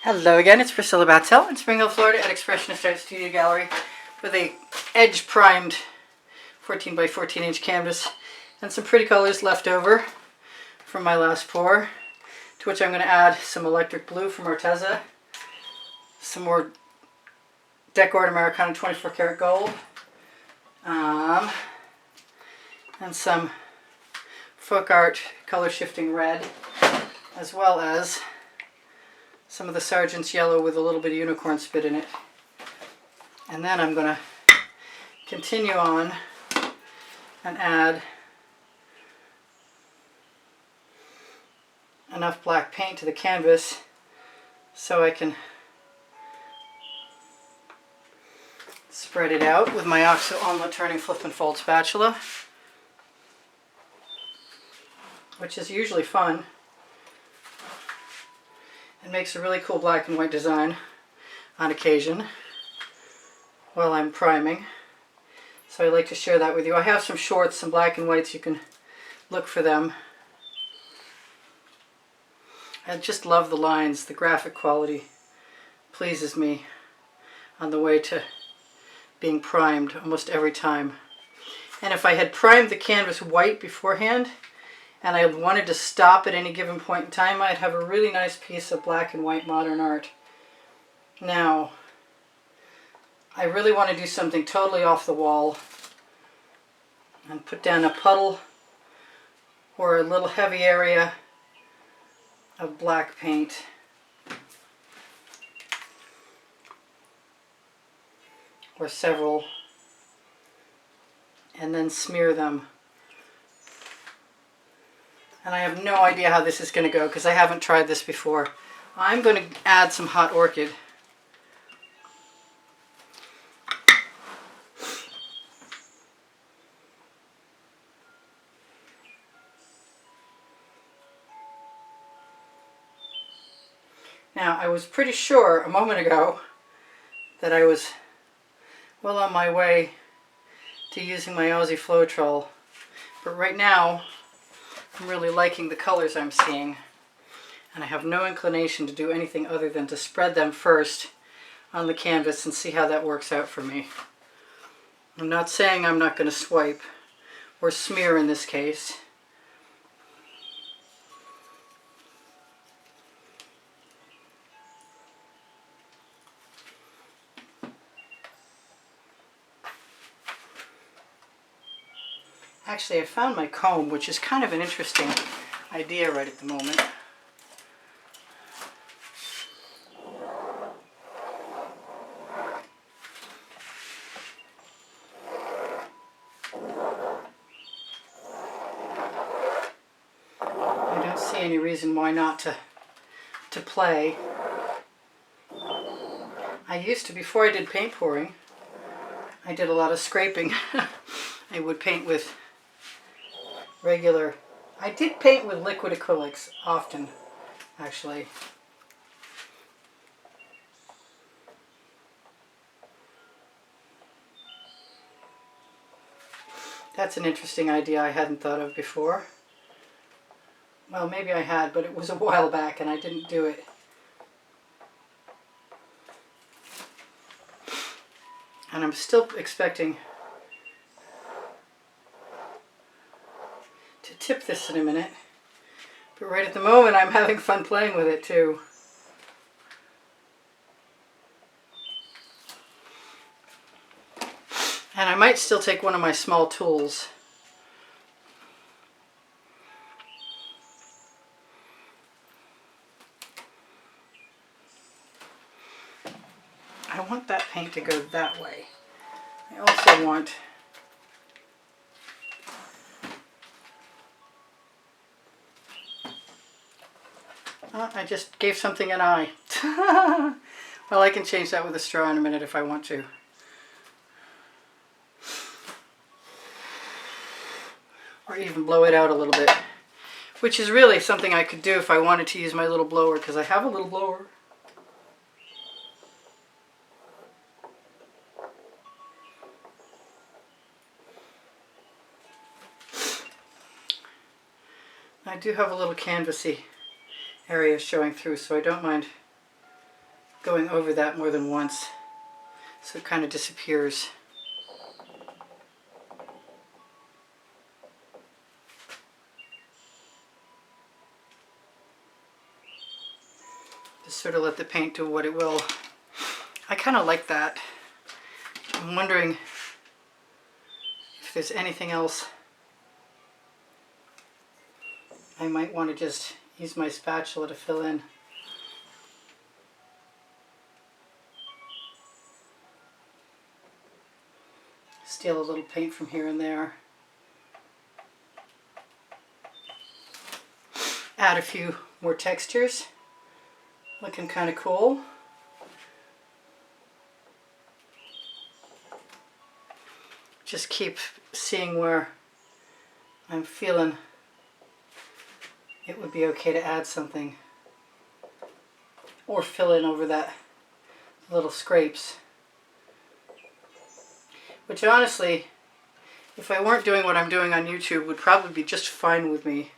Hello again, it's Priscilla Batzell in Spring Hill, Florida at Expressionist Art Studio Gallery with a edge primed 14 by 14 inch canvas and some pretty colors left over from my last pour, to which I'm going to add some electric blue from Arteza, some more Decor Americana 24 karat gold, and some folk art color shifting red, as well as some of the Sergeant's yellow with a little bit of unicorn spit in it. And then I'm going to continue on and add enough black paint to the canvas so I can spread it out with my OXO omelet turning flip and fold spatula, which is usually fun. It makes a really cool black and white design on occasion while I'm priming. So I like to share that with you. I have some shorts, some black and whites. You can look for them. I just love the lines. The graphic quality pleases me on the way to being primed almost every time. And if I had primed the canvas white beforehand, and I wanted to stop at any given point in time, I'd have a really nice piece of black and white modern art. Now, I really want to do something totally off the wall and put down a puddle or a little heavy area of black paint. Or several, and then smear them. And I have no idea how this is going to go because I haven't tried this before. I'm going to add some hot orchid. Now, I was pretty sure a moment ago that I was well on my way to using my Aussie Floetrol, but right now I'm really liking the colors I'm seeing, and I have no inclination to do anything other than to spread them first on the canvas and see how that works out for me. I'm not saying I'm not going to swipe or smear in this case. Actually, I found my comb, which is kind of an interesting idea right at the moment. I don't see any reason why not to play. I used to, before I did paint pouring, I did a lot of scraping. I would paint with regular, I did paint with liquid acrylics often, actually. That's an interesting idea I hadn't thought of before. Well, maybe I had, but it was a while back and I didn't do it. And I'm still expecting to tip this in a minute, but right at the moment I'm having fun playing with it too. And I might still take one of my small tools. I want that paint to go that way. I also want I just gave something an eye. Well, I can change that with a straw in a minute if I want to. Or even blow it out a little bit. Which is really something I could do if I wanted to use my little blower, because I have a little blower. I do have a little canvasy area showing through, so I don't mind going over that more than once, so it kind of disappears. Just sort of let the paint do what it will. I kind of like that. I'm wondering if there's anything else I might want to just use my spatula to fill in. Steal a little paint from here and there. Add a few more textures. Looking kind of cool. Just keep seeing where I'm feeling it would be okay to add something, or fill in over that little scrapes. Which honestly, if I weren't doing what I'm doing on YouTube, would probably be just fine with me.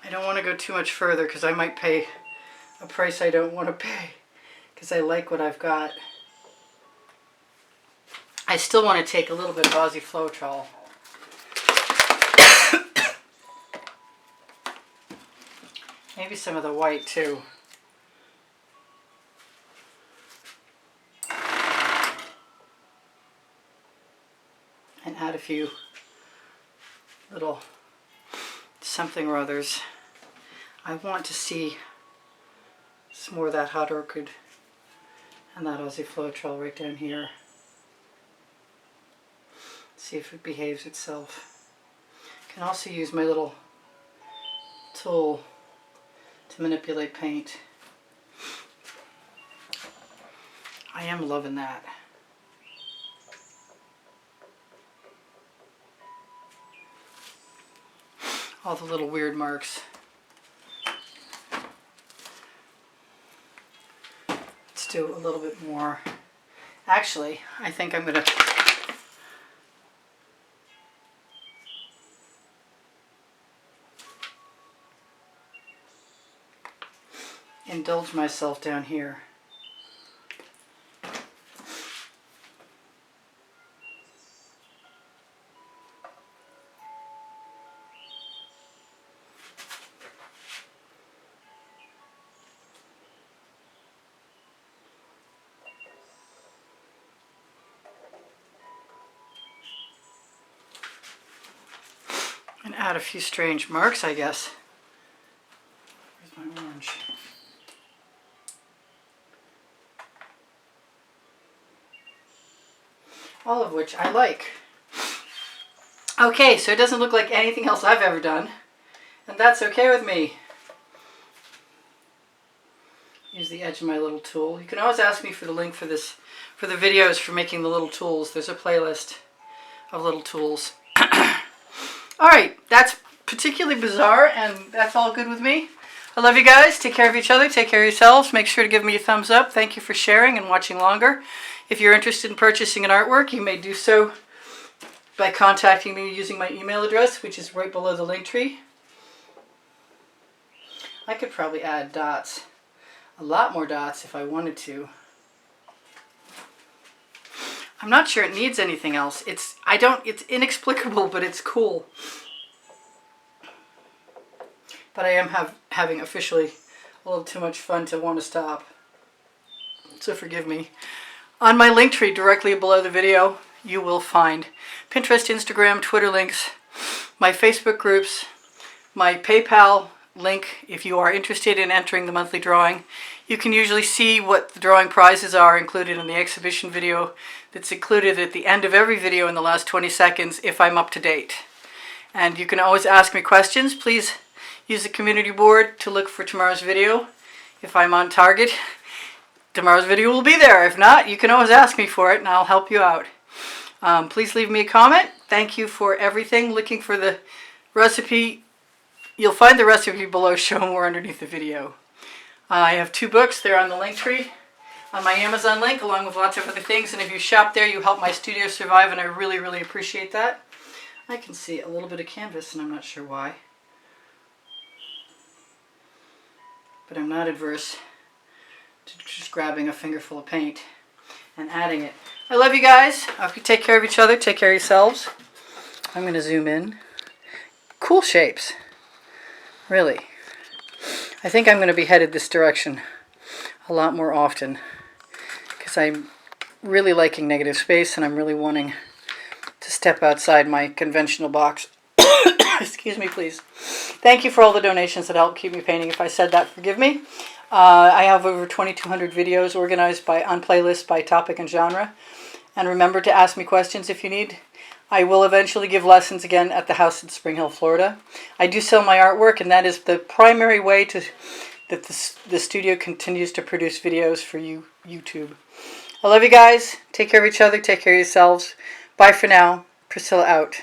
I don't want to go too much further because I might pay a price I don't want to pay because I like what I've got. I still want to take a little bit of Aussie Floetrol. Maybe some of the white too. And add a few little something or others. I want to see some more of that hot orchid and that Aussie Floetrol right down here. See if it behaves itself. Can also use my little tool to manipulate paint. I am loving that. All the little weird marks. Let's do a little bit more. Actually, I think I'm going to indulge myself down here. And add a few strange marks, I guess. Where's my orange? All of which I like. Okay, so it doesn't look like anything else I've ever done, and that's okay with me. Use the edge of my little tool. You can always ask me for the link for this, for the videos for making the little tools. There's a playlist of little tools. Alright, that's particularly bizarre, and that's all good with me. I love you guys. Take care of each other. Take care of yourselves. Make sure to give me a thumbs up. Thank you for sharing and watching longer. If you're interested in purchasing an artwork, you may do so by contacting me using my email address, which is right below the link tree. I could probably add dots, a lot more dots if I wanted to. I'm not sure it needs anything else. It's inexplicable, but it's cool. But I am having officially a little too much fun to want to stop. So forgive me. On my link tree directly below the video, you will find Pinterest, Instagram, Twitter links, my Facebook groups, my PayPal link if you are interested in entering the monthly drawing. You can usually see what the drawing prizes are included in the exhibition video that's included at the end of every video in the last 20 seconds if I'm up to date. And you can always ask me questions. Please use the community board to look for tomorrow's video. If I'm on target, tomorrow's video will be there. If not, you can always ask me for it and I'll help you out. Please leave me a comment. Thank you for everything. Looking for the recipe. You'll find the recipe below, show more underneath the video. I have 2 books. They're on the link tree. on my Amazon link, along with lots of other things. And if you shop there, you help my studio survive, and I really, really appreciate that. I can see a little bit of canvas, and I'm not sure why. But I'm not adverse to just grabbing a fingerful of paint and adding it. I love you guys. I hope you take care of each other. Take care of yourselves. I'm going to zoom in. Cool shapes. Really. I think I'm going to be headed this direction a lot more often, because I'm really liking negative space, and I'm really wanting to step outside my conventional box. Excuse me, please. Thank you for all the donations that help keep me painting. If I said that, forgive me. I have over 2,200 videos organized on playlists by topic and genre. And remember to ask me questions if you need. I will eventually give lessons again at the house in Spring Hill, Florida. I do sell my artwork, and that is the primary way that the studio continues to produce videos for YouTube. I love you guys. Take care of each other. Take care of yourselves. Bye for now. Priscilla out.